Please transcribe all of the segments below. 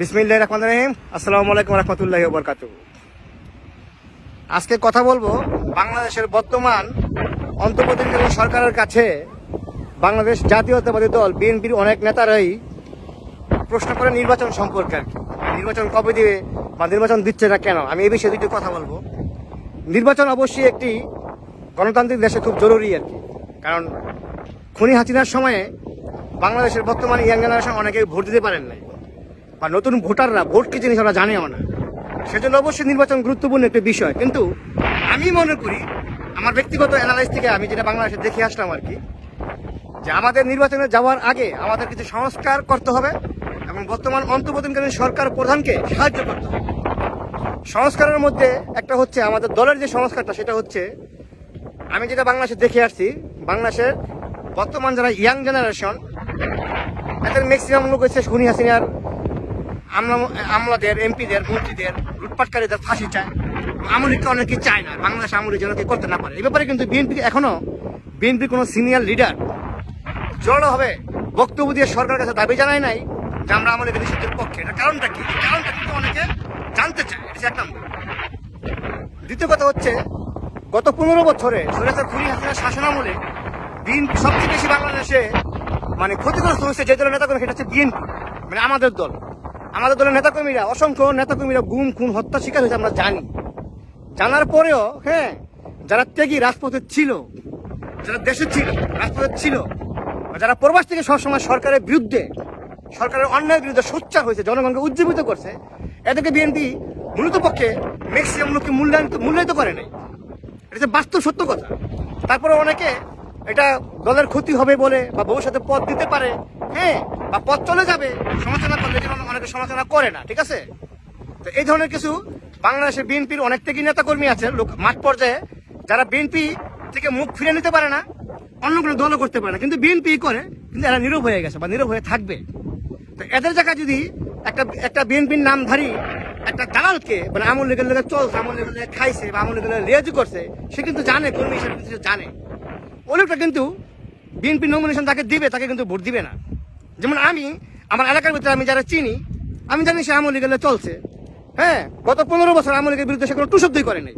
বিসমিল্লাহির রহমানির রহিম। আসসালামু আলাইকুম রহমতুল্লাহি ওয়া বারাকাতুহু। আজকে কথা বলবো বাংলাদেশের বর্তমান অন্তর্বর্তীকালীন সরকারের কাছে বাংলাদেশ জাতীয়তাবাদী দল বিএনপির অনেক নেতারাই প্রশ্ন করে নির্বাচন সম্পর্কে আর কি। নির্বাচন কবে দিবে বা নির্বাচন দিচ্ছে না কেন, আমি এই বিষয়ে দুটো কথা বলবো। নির্বাচন অবশ্যই একটি গণতান্ত্রিক দেশে খুব জরুরি আর কি, কারণ খুনি হাসিনার সময়ে বাংলাদেশের বর্তমান ইয়াং জেনারেশন অনেকেই ভোট দিতে পারেন নাই, বা নতুন ভোটাররা ভোট কি জিনিস ওরা জানেও না। সেজন্য অবশ্যই নির্বাচন গুরুত্বপূর্ণ একটি বিষয়। কিন্তু আমি মনে করি, আমার ব্যক্তিগত অ্যানালাইজ থেকে আমি যেটা বাংলাদেশে দেখে আসলাম আর কি, যে আমাদের নির্বাচনে যাওয়ার আগে আমাদের কিছু সংস্কার করতে হবে এবং বর্তমান অন্তর্বর্তীকালীন সরকার প্রধানকে সাহায্য করতে হবে। সংস্কারের মধ্যে একটা হচ্ছে আমাদের দলের যে সংস্কারটা, সেটা হচ্ছে আমি যেটা বাংলাদেশে দেখে আসছি, বাংলাদেশের বর্তমান যারা ইয়াং জেনারেশন এদের ম্যাক্সিমাম লোক হচ্ছে খুনি হাসিনার আমলাদের, এমপিদের, মন্ত্রীদের, লুটপাটকারীদের ফাঁসি চায়। আমলিগকে অনেকে চায় না, বাংলাদেশ আমলিগ যেন করতে না পারে। এই ব্যাপারে কিন্তু বিএনপির কোনো সিনিয়র লিডার জড়োভাবে বক্তব্য দিয়ে সরকারের কাছে দাবি জানায় নাই যে আমরা আমলিগের নিষিদ্ধের পক্ষে। এটা কারণটা কি? কারণটা কিন্তু অনেকে জানতে চায়। এটা এক নম্বর। দ্বিতীয় কথা হচ্ছে, গত 15 বছরে স্বৈরাচার খুনি হাসিনার শাসনামলে বিএনপি সবচেয়ে বেশি বাংলাদেশে ক্ষতিগ্রস্ত হয়েছে যে দলের নেতাকর্মী, সেটা হচ্ছে বিএনপি, আমাদের দল। আমাদের দলের নেতাকর্মীরা, অসংখ্য নেতাকর্মীরা গুম, খুন, হত্যা শিকার হয়েছে আমরা জানি। জানার পরেও যারা ত্যাগী রাজপথে ছিল, যারা দেশে ছিল, রাজপথে ছিল, যারা প্রবাস থেকে সবসময় সরকারের বিরুদ্ধে, সরকারের অন্যায়ের বিরুদ্ধে সোচ্চার হয়েছে, জনগণকে উজ্জীবিত করছে, এদেরকে বিএনপি মূলত পক্ষে ম্যাক্সিমাম লোককে মূল্যায়িত করে নাই। এটা হচ্ছে বাস্তব সত্য কথা। তারপরে অনেকে এটা দলের ক্ষতি হবে বলে বা ভবিষ্যতে পদ দিতে পারে, বা পদ চলে যাবে সমালোচনা করলে, যেমন অনেকে সমালোচনা করে না, ঠিক আছে। তো এই ধরনের কিছু বাংলাদেশের বিএনপির অনেক থেকে নেতাকর্মী আছে লোক মাঠ পর্যায়ে, যারা বিএনপি থেকে মুখ ফিরে নিতে পারে না, অন্য কোনো দলও করতে পারে না, কিন্তু বিএনপি করে, কিন্তু এরা নীরব হয়ে গেছে বা নীরব হয়ে থাকবে। তো এদের জায়গায় যদি একটা বিএনপির নামধারী একটা দালালকে, আমল লীগের লোকের চলছে, আমল লীগের লোকের খাইছে বা আমল লীগের রেয়াজি করছে, সে কিন্তু জানে, কর্মী হিসেবে জানে, ওই লোকটা কিন্তু বিএনপি নমিনেশন তাকে দিবে, তাকে কিন্তু ভোট দিবে না। যেমন আমি আমার এলাকার ভিতরে আমি যারা চিনি, আমি জানি সে আমল লীগের চলছে। গত 15 বছর আমল লীগের বিরুদ্ধে সে কোনো টুশব্দই করে নাই।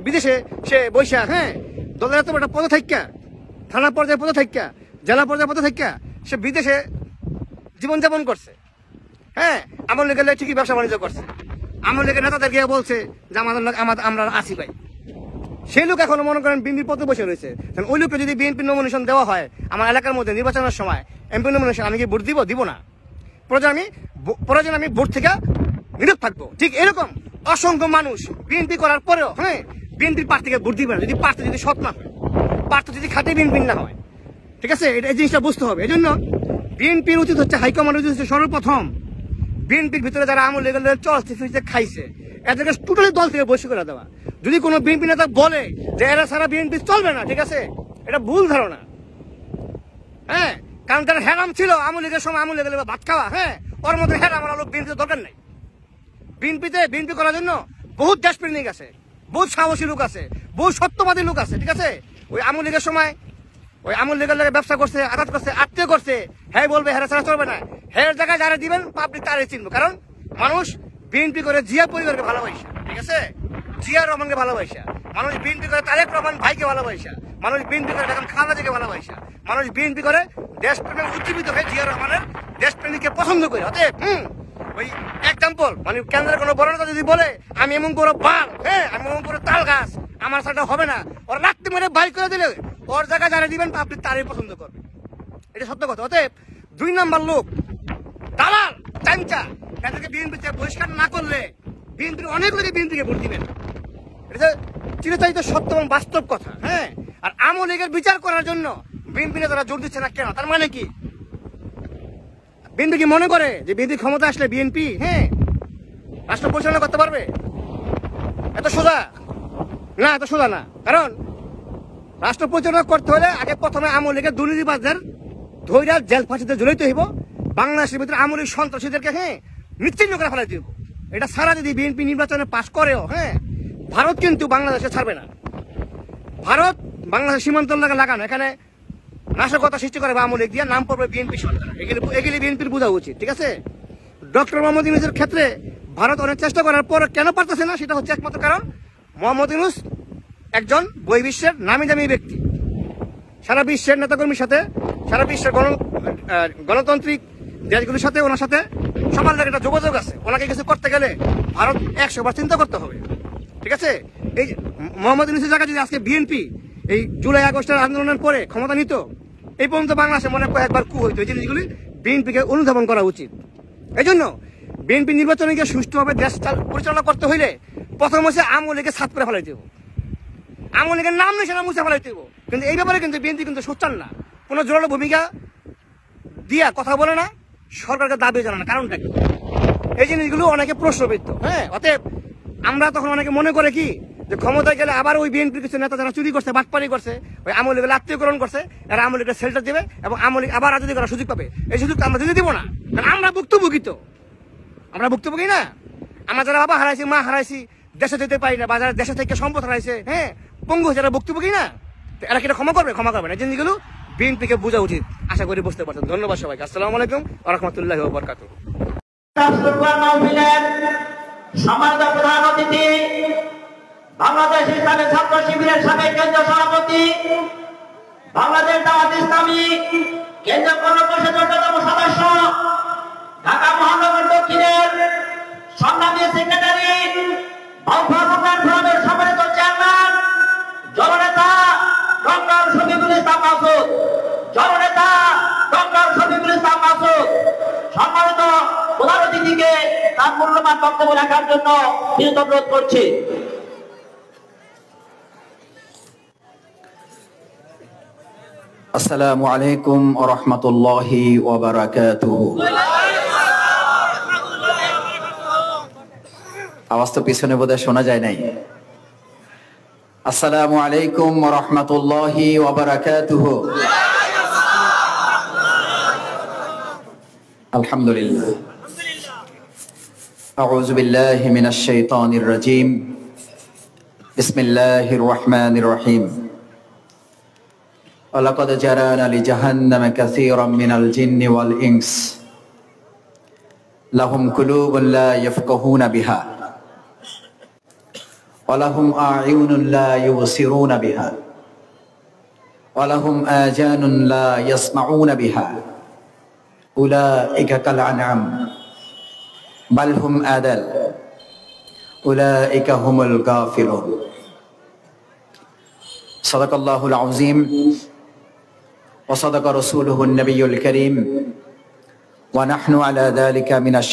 বিদেশে সে বৈশা, দলের এত একটা পদে থাকা, থানা পর্যায়ে পদে থাকা, জেলা পর্যায়ে পদে থাকা সে বিদেশে জীবনযাপন করছে। আমল লীগের ঠিকই ব্যবসা বাণিজ্য করছে। আমল লীগের নেতাদের গিয়ে বলছে যে আমরা আছি ভাই। সেই লোক এখনো মনে করেন বিএনপির পদে বসে রয়েছে। ওই লোককে যদি বিএনপির নমিনেশন দেওয়া হয় আমার এলাকার মধ্যে নির্বাচনের সময়, এমপি নমিনেশন, আমি কি ভোট দিব না? প্রয়োজন আমি ভোট থেকে নীরব থাকবো। ঠিক এরকম অসংখ্য মানুষ বিএনপি করার পরেও বিএনপির প্রার্থীকে ভোট দিবে না, যদি প্রার্থী যদি সৎ না হয়, প্রার্থী যদি খাঁটি বিএনপির না হয়, ঠিক আছে। এই জিনিসটা বুঝতে হবে। এই জন্য বিএনপির উচিত হচ্ছে, হাইকমান্ডের উচিত হচ্ছে সর্বপ্রথম বিএনপির ভিতরে যারা আমল লীগের চলছে খাইছে, এদেরকে টোটালি দল থেকে বসে করে দেওয়া। যদি কোনো বিএনপি নেতা বলে যে এরা সারা বিএনপি চলবে না, ঠিক আছে, এটা ভুল ধারণা। কারণ তারা হেরাম ছিল আমল লীগের সময়, আমল লীগের ভাত খাওয়া, ওর মধ্যে হেরাম লোক বিএনপির দরকার নাই। বিএনপি করার জন্য বহুত দেশপ্রেমিক আছে, বহুত সাহসী লোক আছে, বহু সত্যবাদী লোক আছে, ঠিক আছে। ওই আমল লীগের সময় ওই আমল লীগের লোকের ব্যবসা করছে, আঘাত করছে, আত্মীয় করছে, বলবে হেরা ছাড়া চলবে না। জায়গায় যারা দিবেন পাবলিক তারে চিনবো। কারণ মানুষ বিএনপি করে জিয়া পরিবারকে ভালোবাসা, ঠিক আছে, জিয়া রহমানকে ভালোবাসা, মানুষ বিএনপি করে তারেক রহমান ভাইকে ভালোবাসা, মানুষ বিএনপি করে বেগম খালেদা জিয়াকে ভালোবাসা, মানুষ বিএনপি করে দেশপ্রেমে উজ্জীবিত হয়ে জিয়া রহমানের দেশপ্রেমিককে পছন্দ করে। অতএব ওই এক্সাম্পল, কেন্দ্রের কোনো বড় নেতা যদি বলে আমি এমন করে বাল, আমি এমন করে তাল গাছ, আমার সাথে হবে না, ওরা লাত্তি মেরে বাই করে দিলে ওর জায়গায় যারা দিবেন আপনি তারই পছন্দ করবে। এটা সত্য কথা। অতএব 2 নাম্বার লোক, দালাল, চামচা, এদেরকে বিএনপি বহিষ্কার না করলে বিএনপির অনেক লোকে বিএনপিকে ভোট দিবেন। এটা চিরচারিত সত্য এবং বাস্তব কথা। আর আমল লীগের বিচার করার জন্য বিএনপি নেতারা জোর দিচ্ছে না কেন? তার মানে কি? বিএনপি কি মনে করে যে বিএনপি ক্ষমতা আসলে বিএনপি রাষ্ট্র পরিচালনা করতে পারবে? এত সোজা না, এত সোজা না। কারণ রাষ্ট্র পরিচালনা করতে হলে আগে প্রথমে আমল লীগের দুর্নীতিবাজদের ধৈর্য জেল ফাঁসিতে ঝুলাইতে হইব। বাংলাদেশের ভিতরে আমল লীগ সন্ত্রাসীদেরকে নিশ্চিহ্ন করে ফেলাই দিব। এটা সারা যদি বিএনপি নির্বাচনে পাশ করেও ভারত কিন্তু বাংলাদেশে ছাড়বে না। ভারত বাংলাদেশের সীমান্ত লাগানো, এখানে নাশকতা সৃষ্টি করে আমল লীগ দিয়ে নাম পড়বে বিএনপি সরকার। এগুলি বিএনপির বোঝা উচিত, ঠিক আছে। ডক্টর মোহাম্মদ ইউনূসের ক্ষেত্রে ভারত অনেক চেষ্টা করার পর কেন পারতেছে না, সেটা হচ্ছে একমাত্র কারণ মোহাম্মদ ইউনূস একজন বহির্বিশ্বের নামি দামি ব্যক্তি। সারা বিশ্বের নেতাকর্মীর সাথে, সারা বিশ্বের গণতান্ত্রিক দেশগুলির সাথে ওনার সাথে সবার একটা যোগাযোগ আছে। ওনাকে কিছু করতে গেলে ভারত 100বার চিন্তা করতে হবে, ঠিক আছে? এই মোহাম্মদ ইউনূসের জায়গায় যদি আজকে বিএনপি এই জুলাই আগস্টের আন্দোলনের পরে ক্ষমতা নিত, এই পর্যন্ত বাংলাদেশে মনে কয়েকবার কু হইতো। এই জিনিসগুলি বিএনপিকে অনুধাবন করা উচিত। এই জন্য বিএনপি নির্বাচনে গিয়ে সুষ্ঠুভাবে দেশ পরিচালনা করতে হইলে প্রথম হচ্ছে আওয়ামী লীগকে সাত করে ফেলাই দেব, আওয়ামী লীগের নাম নিশানা মুছে ফেলাই দেব। কিন্তু এই ব্যাপারে কিন্তু বিএনপি কিন্তু সোচ্চার না, কোনো জোরালো ভূমিকা দিয়া কথা বলে না, সরকারকে দাবি জানা না। কারণটা কি? এই জিনিসগুলো অনেকে প্রশ্নবিদ্ধ। হ্যাঁ, অতএব আমরা তখন অনেকে মনে করে কি যে ক্ষমতায় গেলে আবার ওই বিএনপির কিছু নেতা যারা চুরি করছে, বাটপারি করছে, ওই আওয়ামী লীগের আত্মীয়করণ করছে, এরা আওয়ামী লীগের শেল্টার দেবে এবং আওয়ামী লীগ আবার রাজনীতি করার সুযোগ পাবে। এই সুযোগটা আমরা দিতে দিব না, কারণ আমরা ভুক্তভোগী। তো আমরা ভুক্তভোগী না? আমরা যারা বাবা হারাইছি, মা হারাইছি, দেশে যেতে পারি না, বা যারা দেশে থেকে সম্পদ হারাইছে, হ্যাঁ, পঙ্গু হয়েছে, এরা ভুক্তভোগী না? তো এরা কি ক্ষমা করবে? ক্ষমা করবে না। এই জিনিসগুলো বিএনপিকে বোঝা উচিত। আশা করি বুঝতে পারছেন। ধন্যবাদ সবাইকে। আসসালামু আলাইকুম ওয়া রাহমাতুল্লাহি ওয়া বারাকাতুহু। সম্মানিত প্রধান অতিথি, বাংলাদেশ ইসলামী ছাত্র শিবিরের সাবেক কেন্দ্রীয় সভাপতি, বাংলাদেশ দাওয়াত ইসলামী কেন্দ্রীয় কর্মপরিষদের অন্যতম সদস্য, ঢাকা মহানগর দক্ষিণের সংগ্রামী সেক্রেটারি, ফোরামের সম্মানিত চেয়ারম্যান, জননেতা ডক্টর শফিকুল ইসলাম মাসুদ, জননেতা ডক্টর শফিকুল ইসলাম মাসুদ, সম্মানিত প্রধান অতিথিকে তার মূল্যবান বক্তব্য রাখার জন্য বিনীত অনুরোধ করছি। আসসালামু আলাইকুম ওয়া রাহমাতুল্লাহি ওয়া বারাকাতুহু। আওয়াজ তো পিছনে বোধহয় শোনা যায় নাই। আসসালামু আলাইকুম ওয়া রাহমাতুল্লাহি ওয়া বারাকাতুহু। আলহামদুলিল্লাহ। আউযু বিল্লাহি মিনাশ শাইতানির রাজীম। বিসমিল্লাহির রহমানির রহিম। ওয়ালাকাদ জারানা লিজাহান্নামা কাসীরাম মিনাল জিন্নি ওয়াল ইনস লাহুম কুলুবুন লা ইয়াফকাহুনা বিহা ওয়া লাহুম আ'য়ুনুন লা ইউবসিরুনা বিহা ওয়া লাহুম আযানুন লা ইয়াসমাউনা বিহা উলাইকা কাল আনআম বাল হুম আদাল উলাইকা হুমুল গাফিলুন। সাদাকাল্লাহুল আযীম ওয়া সাদাকা রাসূলুহুন নবিয়্যুল কারীম ওয়া নাহনু আলা যালিকা মিনাশ